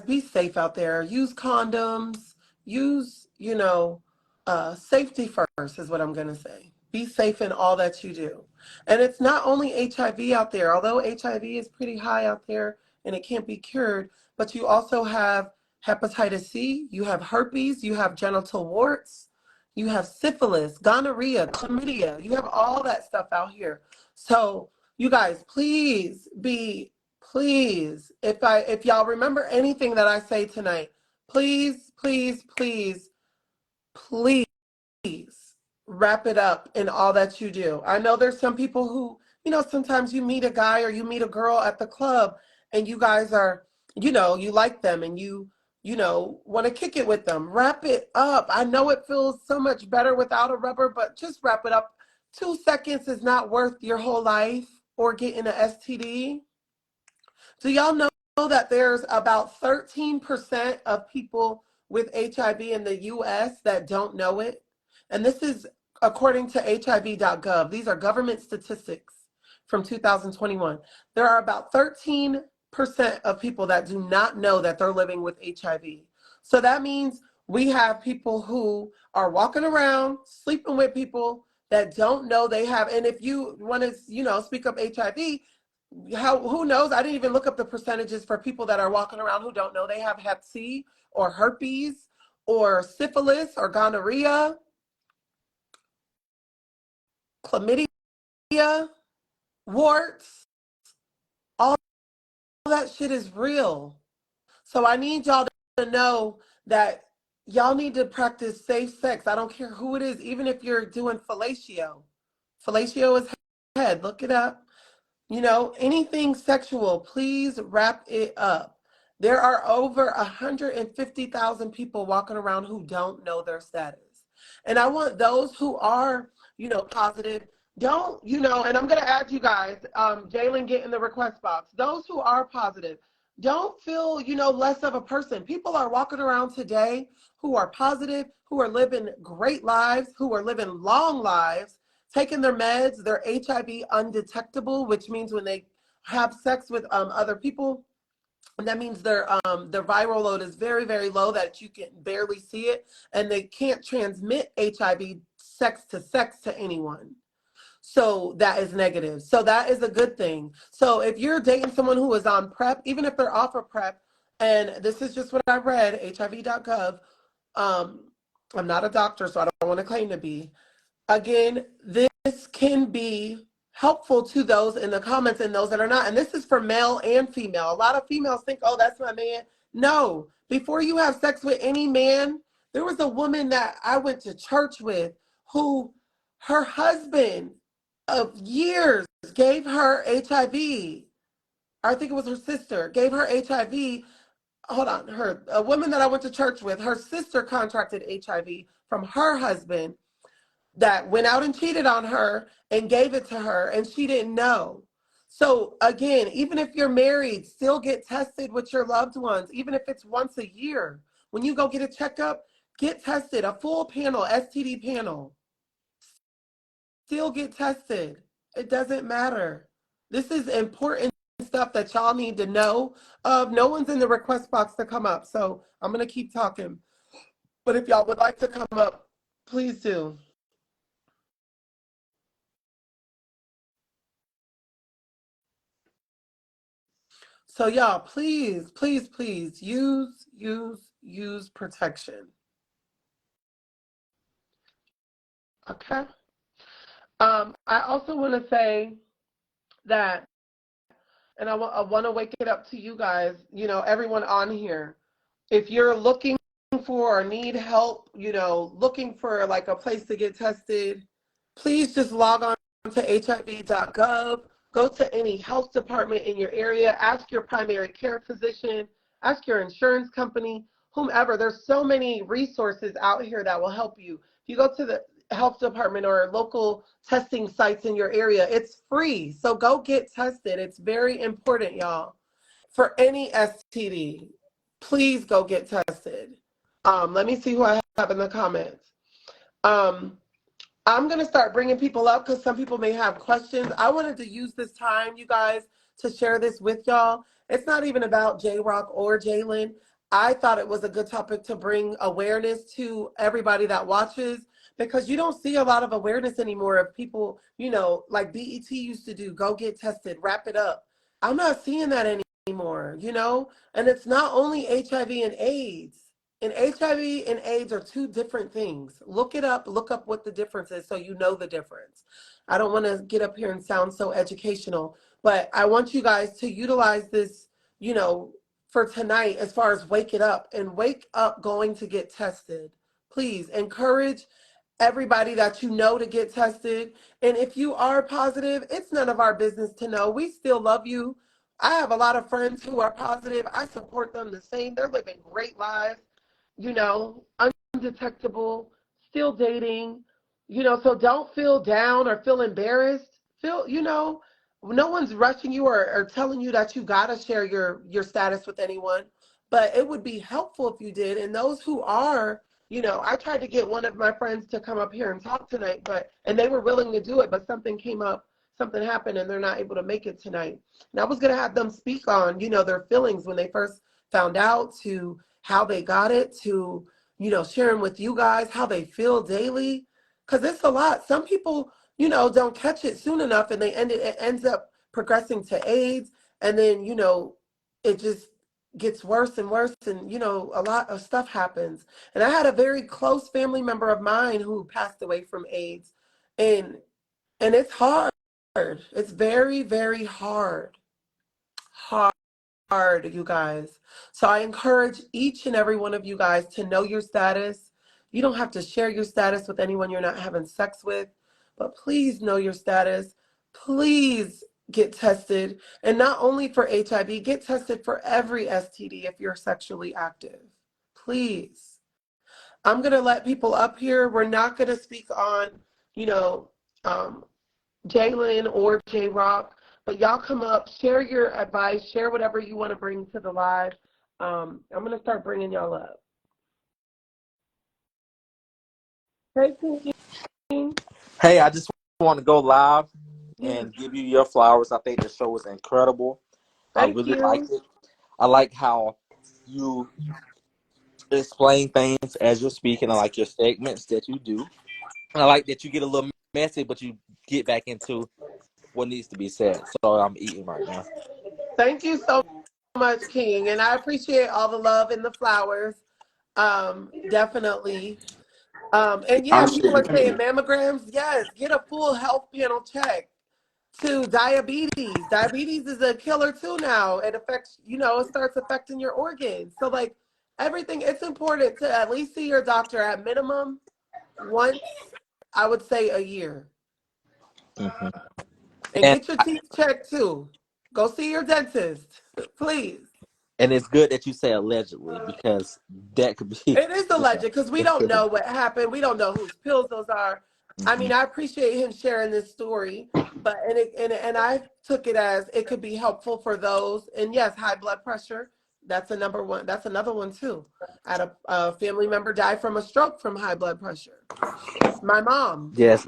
be safe out there. Use condoms. Use, safety first is what I'm going to say. Be safe in all that you do. And it's not only HIV out there, although HIV is pretty high out there and it can't be cured, but you also have hepatitis C, you have herpes, you have genital warts, you have syphilis, gonorrhea, chlamydia, you have all that stuff out here. So you guys, please, if y'all remember anything that I say tonight, please, please, please, please wrap it up in all that you do. I know there's some people who, sometimes you meet a guy or you meet a girl at the club and you guys are, you like them and you want to kick it with them. Wrap it up. I know it feels so much better without a rubber, but just wrap it up. 2 seconds is not worth your whole life or getting an STD. Do y'all know that there's about 13% of people with HIV in the US that don't know it? And this is according to HIV.gov. These are government statistics from 2021. There are about 13% of people that do not know that they're living with HIV. So that means we have people who are walking around, sleeping with people that don't know they have. And if you want to, speak up HIV, who knows? I didn't even look up the percentages for people that are walking around who don't know they have Hep C or herpes or syphilis or gonorrhea, chlamydia, warts. All that shit is real. So I need y'all to know that y'all need to practice safe sex. I don't care who it is, even if you're doing fellatio. Fellatio is head. Look it up. Anything sexual, please wrap it up. There are over 150,000 people walking around who don't know their status. And I want those who are, positive, don't, and I'm going to add you guys, Jaylen, get in the request box. Those who are positive, don't feel, less of a person. People are walking around today who are positive, who are living great lives, who are living long lives, taking their meds. They're HIV undetectable, which means when they have sex with other people, and that means their viral load is very, very low, that you can barely see it, and they can't transmit HIV sex to anyone. So that is negative. So that is a good thing. So if you're dating someone who is on PrEP, even if they're off of PrEP, and this is just what I read, HIV.gov, I'm not a doctor, so I don't want to claim to be. Again, this can be helpful to those in the comments and those that are not. And this is for male and female. A lot of females think, oh, that's my man. No, before you have sex with any man, there was a woman that I went to church with who her husband of years gave her HIV. I think it was her sister, gave her HIV. Hold on, a woman that I went to church with, her sister contracted HIV from her husband that went out and cheated on her and gave it to her, and she didn't know. So again, even if you're married, still get tested with your loved ones, even if it's once a year. When you go get a checkup, get tested, a full panel, STD panel. Still get tested. It doesn't matter. This is important stuff that y'all need to know of. No one's in the request box to come up, so I'm going to keep talking. But if y'all would like to come up, please do. So y'all, please, please, please use protection. Okay. I also want to say that, and I want to wake it up to you guys, everyone on here. If you're looking for or need help, looking for like a place to get tested, please just log on to hiv.gov. Go to any health department in your area. Ask your primary care physician. Ask your insurance company, whomever. There's so many resources out here that will help you. If you go to the health department or local testing sites in your area, it's free. So go get tested. It's very important, y'all. For any STD, please go get tested. Let me see who I have in the comments. I'm going to start bringing people up because some people may have questions. I wanted to use this time, you guys, to share this with y'all. It's not even about Jroc or Jaylen. I thought it was a good topic to bring awareness to everybody that watches, because you don't see a lot of awareness anymore of people, like BET used to do, go get tested, wrap it up. I'm not seeing that anymore, and it's not only HIV and AIDS. And HIV and AIDS are two different things. Look it up, look up what the difference is so you know the difference. I don't want to get up here and sound so educational, but I want you guys to utilize this, for tonight, as far as wake it up and wake up going to get tested. Please encourage everybody that you know to get tested. And if you are positive, it's none of our business to know. We still love you. I have a lot of friends who are positive. I support them the same. They're living great lives, undetectable, still dating, so don't feel down or feel embarrassed. no one's rushing you or telling you that you gotta share your status with anyone, but it would be helpful if you did. And those who are, I tried to get one of my friends to come up here and talk tonight, and they were willing to do it, but something came up, something happened, and they're not able to make it tonight. And I was gonna have them speak on, their feelings when they first found out, to how they got it, to, sharing with you guys how they feel daily. Because it's a lot. Some people, don't catch it soon enough, and it ends up progressing to AIDS, and then, it just gets worse and worse, and, a lot of stuff happens. And I had a very close family member of mine who passed away from AIDS, and it's hard. It's very, very hard, you guys. So I encourage each and every one of you guys to know your status. You don't have to share your status with anyone you're not having sex with, but please know your status. Please get tested. And not only for HIV, get tested for every STD if you're sexually active. Please. I'm going to let people up here. We're not going to speak on, you know, um, Jaylen or Jroc, but y'all come up, share your advice, share whatever you want to bring to the live. I'm going to start bringing y'all up. Hey, King. Hey, I just want to go live and give you your flowers. I think the show was incredible. I Thank really you. liked it. I like how you explain things as you're speaking. I like your segments that you do. And I like that you get a little messy, but you get back into what needs to be said. So I'm eating right now. Thank you so much, King. And I appreciate all the love and the flowers. Definitely. And yeah, people are saying mammograms. Yes, get a full health panel check. To diabetes. Diabetes is a killer too now. It affects, it starts affecting your organs. So like everything, it's important to at least see your doctor at minimum once, I would say, a year. Mm-hmm. And And get your teeth checked too. Go see your dentist, please. and it's good that you say allegedly because that could be. It is alleged because we don't know what happened. We don't know whose pills those are. I Mm-hmm. mean, I appreciate him sharing this story, but and I took it as it could be helpful for those. And yes, high blood pressure. That's a number one. That's another one too. I had a family member die from a stroke from high blood pressure. My mom. Yes,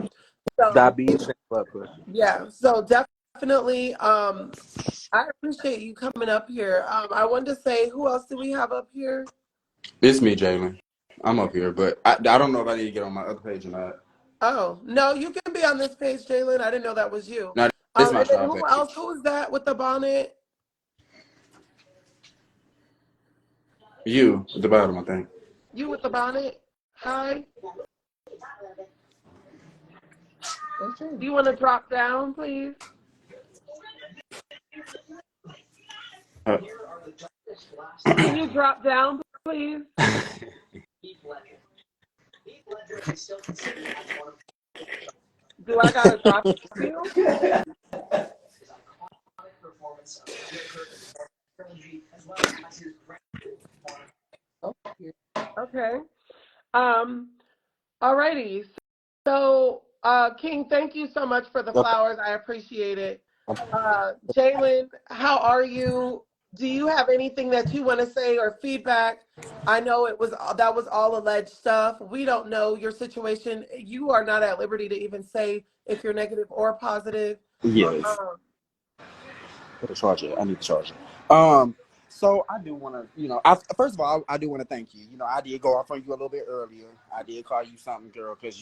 So diabetes and blood pressure. yeah. So definitely. I appreciate you coming up here. I wanted to say, who else do we have up here? It's me, Jaylen. I'm up here, but I don't know if I need to get on my other page or not. Oh, no, you can be on this page, Jaylen. I didn't know that was you. No, this is my And then side who else? page. Who is that with the bonnet? You at the bottom, I think. You with the bonnet? Hi. Do you want to drop down, please? Uh, Can you drop down, please? Do I gotta drop you? Okay. Alrighty. So, King, thank you so much for the Okay. flowers. I appreciate it. Jaylen, how are you? Do you have anything that you want to say or feedback? I know that was all alleged stuff. We don't know your situation. You are not at liberty to even say if you're negative or positive. Yes. Um, Put a charger. I need the charger. So I do want to, first of all, I do want to thank you. I did go off on you a little bit earlier. I did call you something, girl, because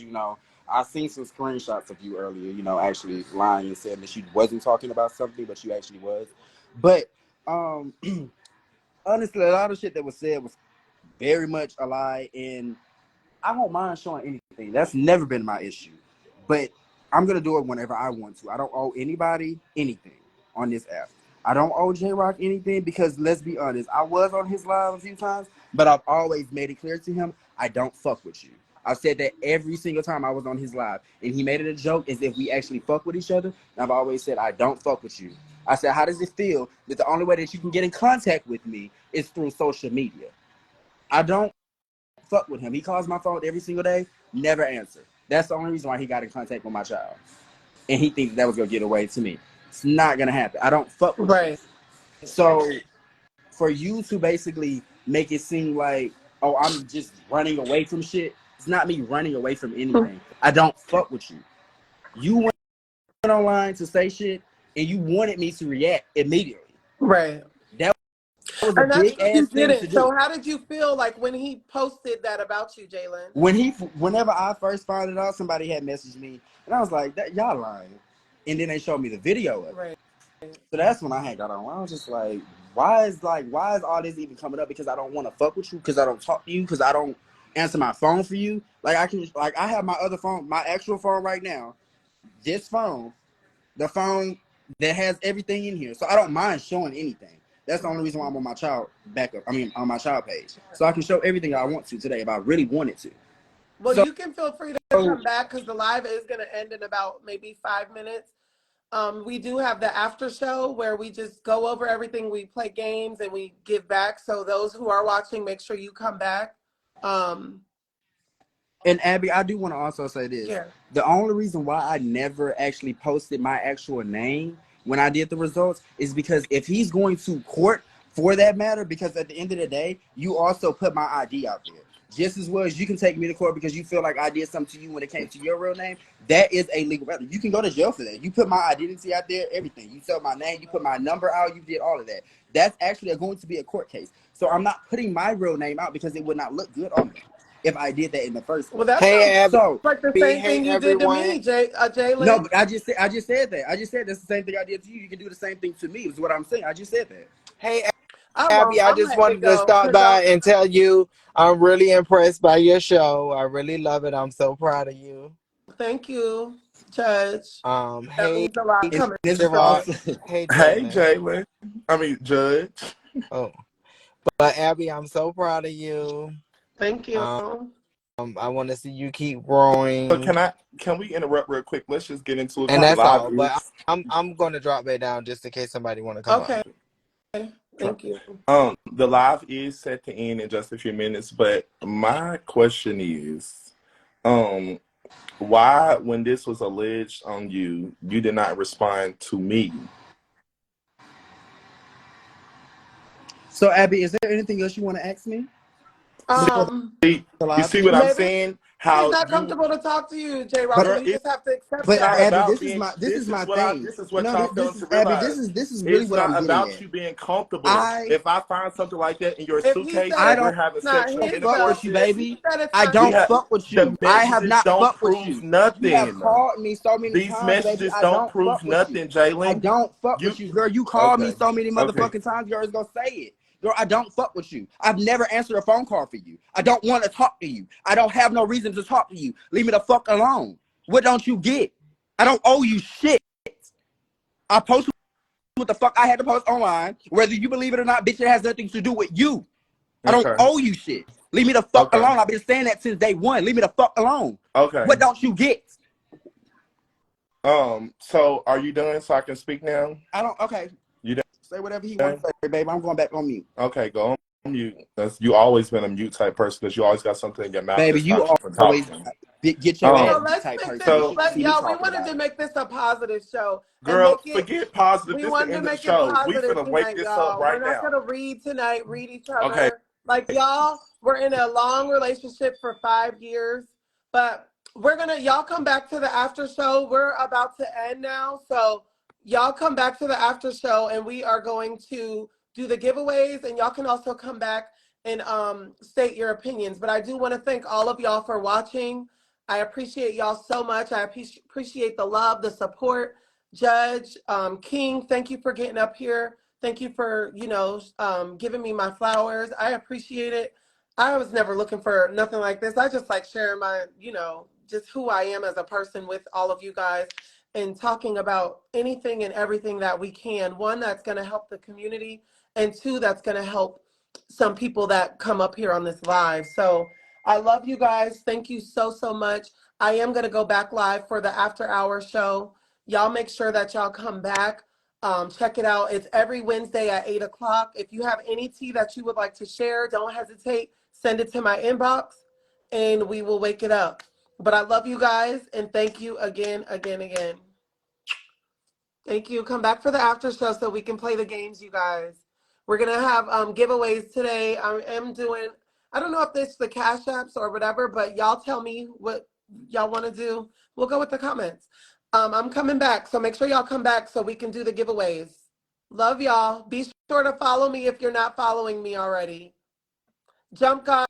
I seen some screenshots of you earlier. Actually lying and saying that you wasn't talking about something, but you actually was. But honestly, a lot of shit that was said was very much a lie, and I don't mind showing anything. That's never been my issue. But I'm gonna do it whenever I want to. I don't owe anybody anything on this app. I don't owe Jroc anything because let's be honest, I was on his live a few times, but I've always made it clear to him I don't fuck with you. I've said that every single time I was on his live, and he made it a joke as if we actually fuck with each other. And I've always said I don't fuck with you. I said, how does it feel that the only way that you can get in contact with me is through social media? I don't fuck with him. He calls my phone every single day, never answer. That's the only reason why he got in contact with my child. And he thinks that was going to get away to me. It's not gonna happen. I don't fuck with you. Right. So for you to basically make it seem like, oh, I'm just running away from shit. It's not me running away from anything. I don't fuck with you. You went online to say shit and you wanted me to react immediately. Right. That was a And that's big what you ass thing to didn't. do. So how did you feel like when he posted that about you, Jaylen? Whenever I first found it out, somebody had messaged me and I was like, that y'all lying. And then they showed me the video of it. Right. So that's when I had got on. I was just like, why is all this even coming up? Because I don't want to fuck with you, because I don't talk to you, because I don't answer my phone for you. Like I have my other phone, my actual phone right now. This phone, the phone that has everything in here. So I don't mind showing anything. That's the only reason why I'm on my child backup. I mean, on my child page, so I can show everything I want to today if I really wanted to. Well, So you can feel free to come back because the live is going to end in about maybe 5 minutes. We do have the after show where we just go over everything. We play games and we give back. So those who are watching, make sure you come back. And Abby, I do want to also say this. Yeah. The only reason why I never actually posted my actual name when I did the results is because if he's going to court for that matter, because at the end of the day, you also put my ID out there. Just as well as you can take me to court because you feel like I did something to you when it came to your real name, that is a legal matter. You can go to jail for that. You put my identity out there, everything. You said my name, you put my number out, you did all of that. That's actually going to be a court case. So I'm not putting my real name out because it would not look good on me if I did that in the first place. Well, that Hey, sounds Abby. So like the same Hey, thing you did to everyone. me, Jaylen. no, but I just said that. I just said that's the same thing I did to you. You can do the same thing to me. Is what I'm saying. I just said that. Hey, I Abby. won't. I I'm just letting it wanted to go stop because by and tell you I'm really impressed by your show. I really love it. I'm so proud of you. thank you, Judge. That Hey, means a lot And coming. this is Jroc. also Hey, Hey, Jaylen. Jaylen. I mean, Judge. Oh, but Abby, I'm so proud of you. Thank you. Um, I want to see you keep So growing, can we interrupt real quick? Let's just get into it and because the that's live all. But is. I'm going to drop it down just in case somebody want to come up. Okay. Thank you. The live is set to end in just a few minutes, but my question is, um, why, when this was alleged on you, you did not respond to me? so. Abby, is there anything else you want to ask me before Um, See, the you live see what I'm ends? maybe saying? he's How not you, comfortable to talk to you, Jroc, But and girl, you it's just have to accept but not that. Abby, about being. this is my thing. This is what No, y'all failing this to is Abby. realize. This is really It's what I'm not getting about at. you being comfortable. I If I find something like that in your If he suitcase said I and it's we're don't having not sexual his fuck with stuff, you, if intercourse, he baby. said it's I not we don't his have fuck with the you. I have messages not don't fucked with prove you. You have nothing. called me so many These times, baby. messages I don't don't prove fuck with you. nothing, I Jaylen. don't fuck You with you, girl. You called me okay? so many Okay. motherfucking times, girl. It's gonna say it. Girl, I don't fuck with you. I've never answered a phone call for you. I don't want to talk to you. I don't have no reason to talk to you. Leave me the fuck alone. What don't you get? I don't owe you shit. I post what the fuck I had to post online. Whether you believe it or not, bitch, it has nothing to do with you. I don't Okay. owe you shit. Leave me the fuck Okay. alone. I've been saying that since day one. Leave me the fuck alone. Okay. What don't you get? So are you done so I can speak now? I don't. Okay. You Say whatever he wants done? to say, babe. I'm going back on mute. Okay, go on mute. You always been a mute type person because you always got something in your mouth that Baby, you stops you from always talking. get your so ass Um, beat let's type make person. this. You so shouldn't Let see me y'all. We talking wanted about to it. make this a positive show and girl, make it. forget positive. We This the wanted to end of the make it show. We positive finna wake tonight, this up y'all. We're right not now. gonna read tonight. Read each Okay. other. Like y'all, we're in a long relationship for 5 years, but we're gonna. Y'all come back to the after show. We're about to end now, so y'all come back to the after show, and we are going to do the giveaways, and y'all can also come back and state your opinions. But I do want to thank all of y'all for watching. I appreciate y'all so much. I appreciate the love, the support. Judge King, thank you for getting up here. Thank you for, giving me my flowers. I appreciate it. I was never looking for nothing like this. I just like sharing my, just who I am as a person with all of you guys and talking about anything and everything that we can. One, that's going to help the community, and two, that's going to help some people that come up here on this live. So I love you guys. Thank you so, so much. I am going to go back live for the after hour show. Y'all make sure that y'all come back. Check it out. It's every Wednesday at 8 o'clock. If you have any tea that you would like to share, don't hesitate. Send it to my inbox and we will wake it up. But I love you guys and thank you again, again, again. Thank you. Come back for the after show so we can play the games, you guys. We're gonna have giveaways today. I am doing. I don't know if this is the cash apps or whatever, but y'all tell me what y'all want to do. We'll go with the comments. I'm coming back, so make sure y'all come back so we can do the giveaways. Love y'all. Be sure to follow me if you're not following me already. Jump, guys.